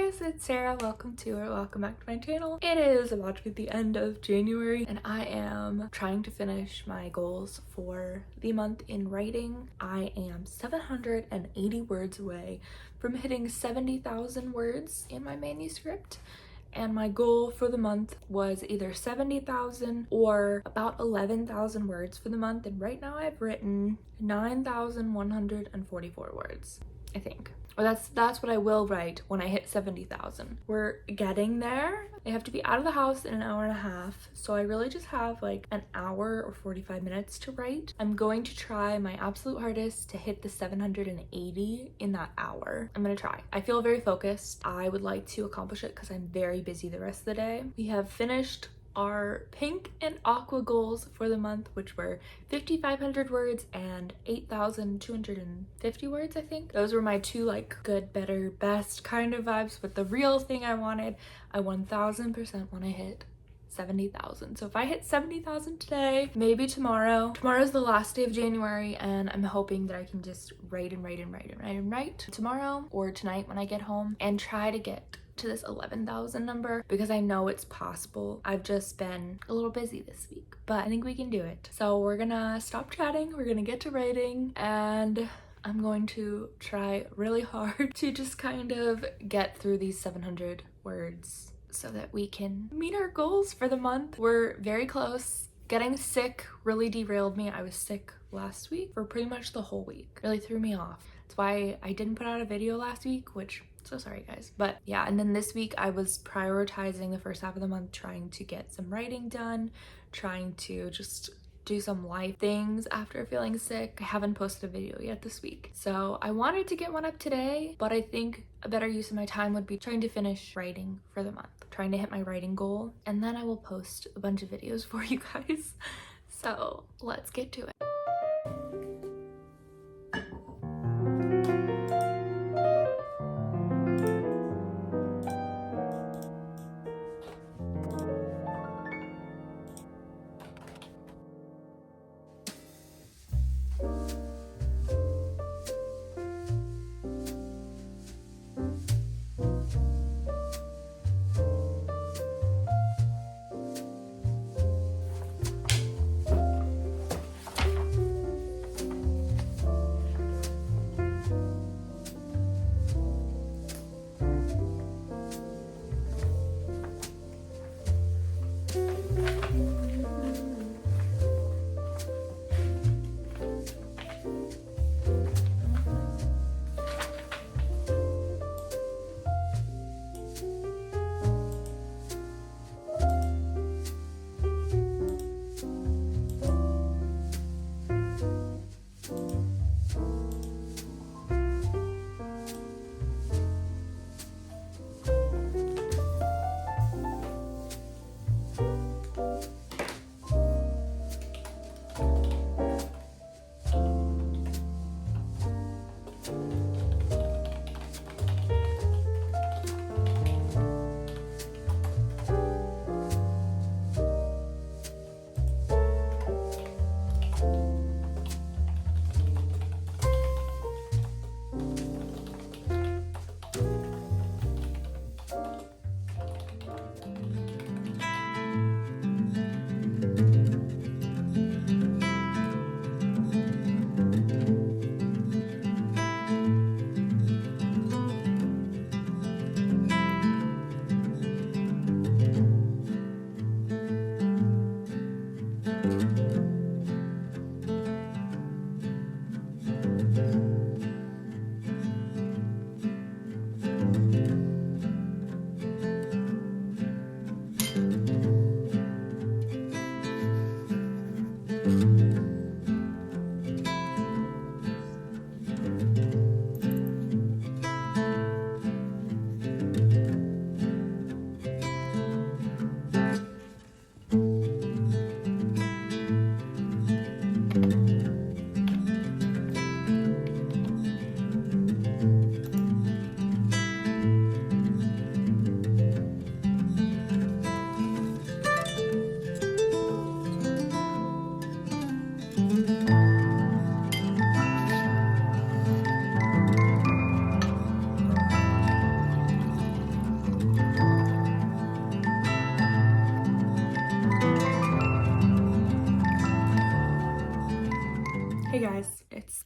guys, it's Sarah. Welcome back to my channel. It is about to be the end of January and I am trying to finish my goals for the month in writing. I am 780 words away from hitting 70,000 words in my manuscript. And my goal for the month was either 70,000 or about 11,000 words for the month. And right now I've written 9,144 words, I think. Or that's what I will write when I hit 70,000. We're getting there. I have to be out of the house in an hour and a half, so I really just have like an hour or 45 minutes to write. I'm going to try my absolute hardest to hit the 780 in that hour. I'm gonna try. I feel very focused. I would like to accomplish it because I'm very busy the rest of the day. We have finished our pink and aqua goals for the month, which were 5,500 words and 8,250 words, I think. Those were my two like good, better, best kind of vibes, but the real thing I 1000% want to hit 70,000. So if I hit 70,000 today, maybe tomorrow's the last day of January, and I'm hoping that I can just write tomorrow or tonight when I get home and try to get to this 11,000 number, because I know it's possible. I've just been a little busy this week, but I think we can do it. So we're gonna stop chatting, we're gonna get to writing, and I'm going to try really hard to just kind of get through these 700 words so that we can meet our goals for the month. We're very close. Getting sick really derailed me. I was sick last week for pretty much the whole week. Really threw me off. That's why I didn't put out a video last week, which so sorry guys. But yeah, and then this week I was prioritizing the first half of the month, trying to get some writing done, trying to just do some life things after feeling sick. I haven't posted a video yet this week. So I wanted to get one up today, but I think a better use of my time would be trying to finish writing for the month, trying to hit my writing goal, and then I will post a bunch of videos for you guys. So let's get to it.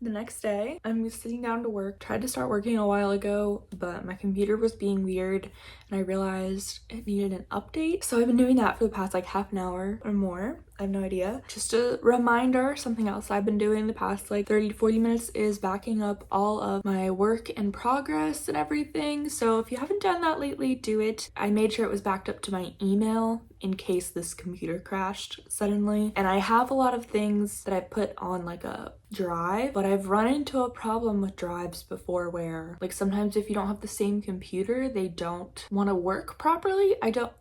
The next day, I'm sitting down to work. Tried to start working a while ago, but my computer was being weird and I realized it needed an update. So I've been doing that for the past like half an hour or more. I have no idea. Just a reminder, something else I've been doing the past like 30 to 40 minutes is backing up all of my work in progress and everything. So if you haven't done that lately, do it. I made sure it was backed up to my email in case this computer crashed suddenly. And I have a lot of things that I put on like a drive, but I've run into a problem with drives before where like sometimes if you don't have the same computer, they don't want to work properly. I don't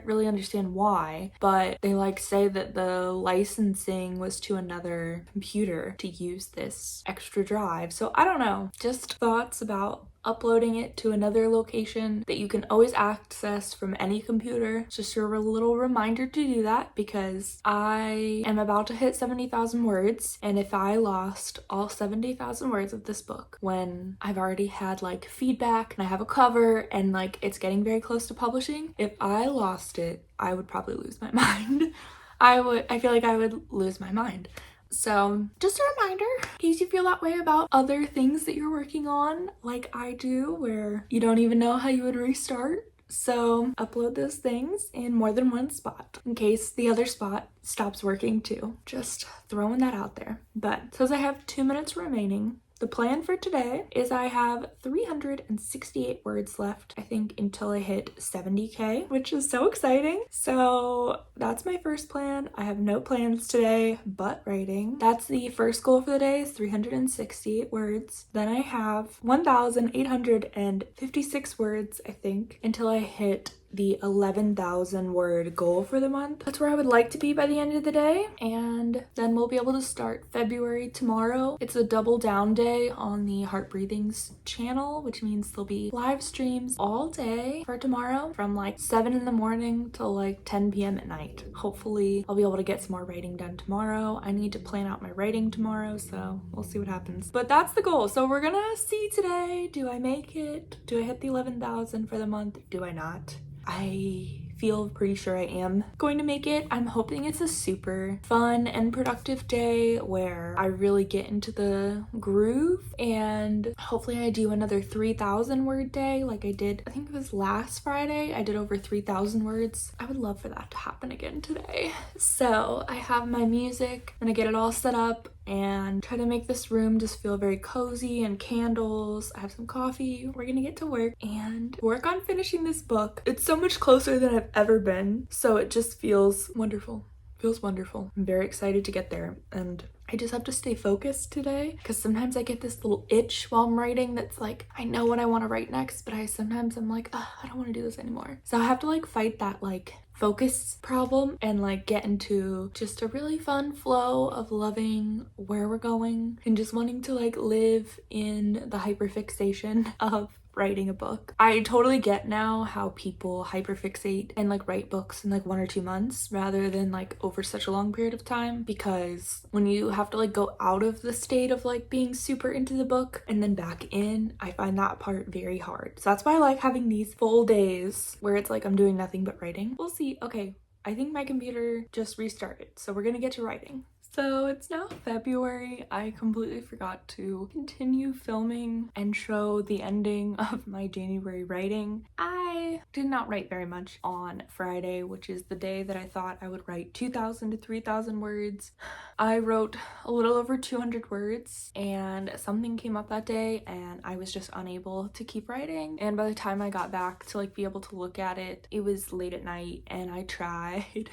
really understand why, but they like say that the licensing was to another computer to use this extra drive. So I don't know, just thoughts about uploading it to another location that you can always access from any computer. Just a little reminder to do that because I am about to hit 70,000 words, and if I lost all 70,000 words of this book when I've already had like feedback and I have a cover and like it's getting very close to publishing, if I lost it, I would probably lose my mind. I feel like I would lose my mind. So just a reminder, in case you feel that way about other things that you're working on, like I do, where you don't even know how you would restart. So upload those things in more than one spot in case the other spot stops working too. Just throwing that out there. But since I have 2 minutes remaining, the plan for today is I have 368 words left, I think, until I hit 70K, which is so exciting. So that's my first plan. I have no plans today but writing. That's the first goal for the day, is 368 words. Then I have 1,856 words, I think, until I hit the 11,000 word goal for the month. That's where I would like to be by the end of the day, and then we'll be able to start February tomorrow. It's a double down day on the Heart Breathings channel, which means there'll be live streams all day for tomorrow from like 7 in the morning till like 10 p.m. at night. Hopefully I'll be able to get some more writing done tomorrow. I need to plan out my writing tomorrow, so we'll see what happens. But that's the goal. So we're gonna see today, do I make it? Do I hit the 11,000 for the month? Do I not? I feel pretty sure I am going to make it. I'm hoping it's a super fun and productive day where I really get into the groove, and hopefully I do another 3,000 word day like I did, I think it was last Friday. I did over 3,000 words. I would love for that to happen again today. So I have my music. I'm gonna get it all set up and try to make this room just feel very cozy, and candles. I have some coffee. We're gonna get to work and work on finishing this book. It's so much closer than I've ever been, so it just feels wonderful. Feels wonderful. I'm very excited to get there, and I just have to stay focused today because sometimes I get this little itch while I'm writing that's like, I know what I want to write next, but sometimes I'm like, I don't want to do this anymore. So I have to like fight that like focus problem and like get into just a really fun flow of loving where we're going and just wanting to like live in the hyperfixation of writing a book. I totally get now how people hyperfixate and like write books in like 1 or 2 months rather than like over such a long period of time, because when you have to like go out of the state of like being super into the book and then back in, I find that part very hard. So that's why I like having these full days where it's like I'm doing nothing but writing. We'll see. Okay, I think my computer just restarted, so we're gonna get to writing. So it's now February. I completely forgot to continue filming and show the ending of my January writing. I did not write very much on Friday, which is the day that I thought I would write 2,000 to 3,000 words. I wrote a little over 200 words, and something came up that day and I was just unable to keep writing. And by the time I got back to like be able to look at it, it was late at night, and I tried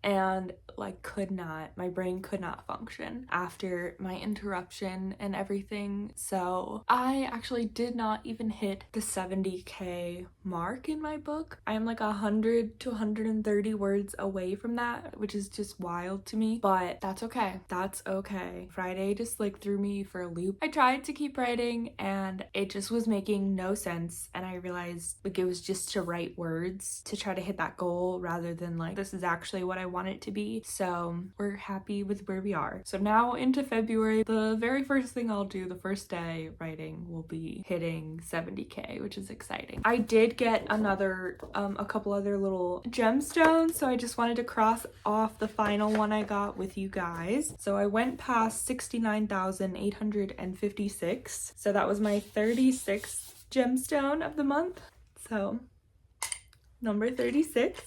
and like my brain could not function after my interruption and everything. So I actually did not even hit the 70K mark in my book. I am like 100 to 130 words away from that, which is just wild to me, but that's okay. That's okay. Friday just like threw me for a loop. I tried to keep writing and it just was making no sense, and I realized like it was just to write words to try to hit that goal rather than like this is actually what I want it to be. So we're happy with where we are. So now into February, the very first thing I'll do, the first day writing, will be hitting 70K, which is exciting. I did get another, a couple other little gemstones, so I just wanted to cross off the final one I got with you guys. So I went past 69,856. So that was my 36th gemstone of the month. So number 36.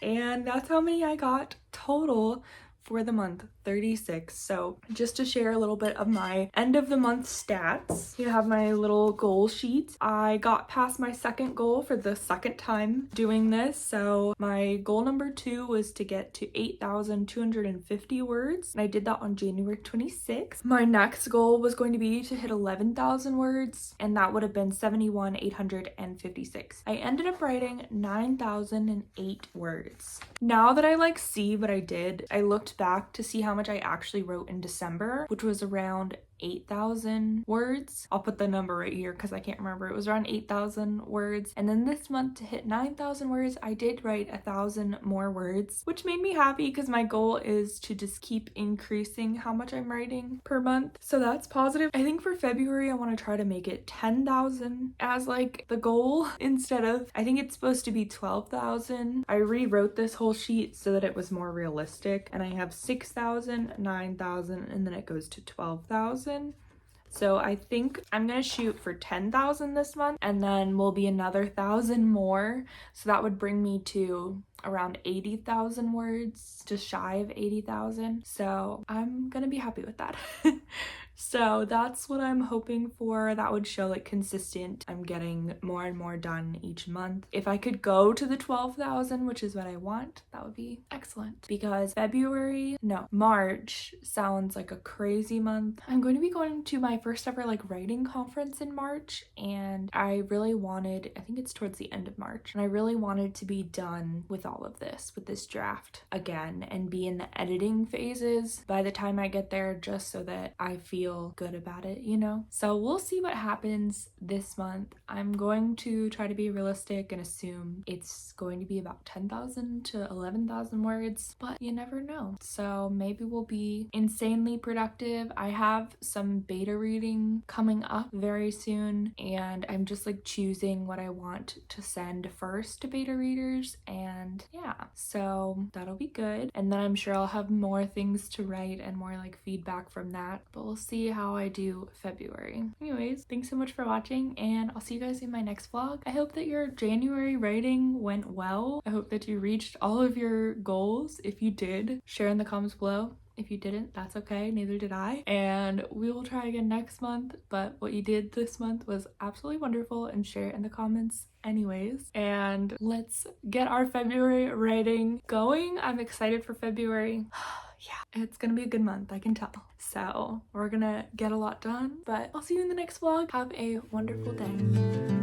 And that's how many I got total for the month, 36. So just to share a little bit of my end of the month stats, you have my little goal sheet. I got past my second goal for the second time doing this. So my goal number 2 was to get to 8,250 words, and I did that on January 26th. My next goal was going to be to hit 11,000 words, and that would have been 71,856. I ended up writing 9,008 words. Now that I see what I did, I looked back to see how much I actually wrote in December, which was around 8,000 words. I'll put the number right here because I can't remember. It was around 8,000 words. And then this month, to hit 9,000 words, I did write 1,000 more words, which made me happy because my goal is to just keep increasing how much I'm writing per month. So that's positive. I think for February, I want to try to make it 10,000 as the goal instead of, I think it's supposed to be 12,000. I rewrote this whole sheet so that it was more realistic, and I have 6,000, 9,000, and then it goes to 12,000. So I think I'm gonna shoot for 10,000 this month, and then will be another 1,000 more. So that would bring me to around 80,000 words, just shy of 80,000. So I'm gonna be happy with that. So that's what I'm hoping for. That would show consistent. I'm getting more and more done each month. If I could go to the 12,000, which is what I want, that would be excellent. Because March sounds like a crazy month. I'm going to be going to my first ever writing conference in March, and I really wanted, I think it's towards the end of March, and I really wanted to be done with all of this, with this draft again, and be in the editing phases by the time I get there, just so that I feel good about it, So we'll see what happens this month. I'm going to try to be realistic and assume it's going to be about 10,000 to 11,000 words, but you never know. So maybe we'll be insanely productive. I have some beta reading coming up very soon, and I'm just choosing what I want to send first to beta readers, and yeah, so that'll be good. And then I'm sure I'll have more things to write and more feedback from that, but we'll see how I do February. Anyways, thanks so much for watching, and I'll see you guys in my next vlog. I hope that your January writing went well. I hope that you reached all of your goals. If you did, share in the comments below. If you didn't, that's okay, neither did I. And we will try again next month, but what you did this month was absolutely wonderful, and share it in the comments anyways. And let's get our February writing going. I'm excited for February. Yeah, it's gonna be a good month, I can tell. So we're gonna get a lot done, but I'll see you in the next vlog. Have a wonderful day.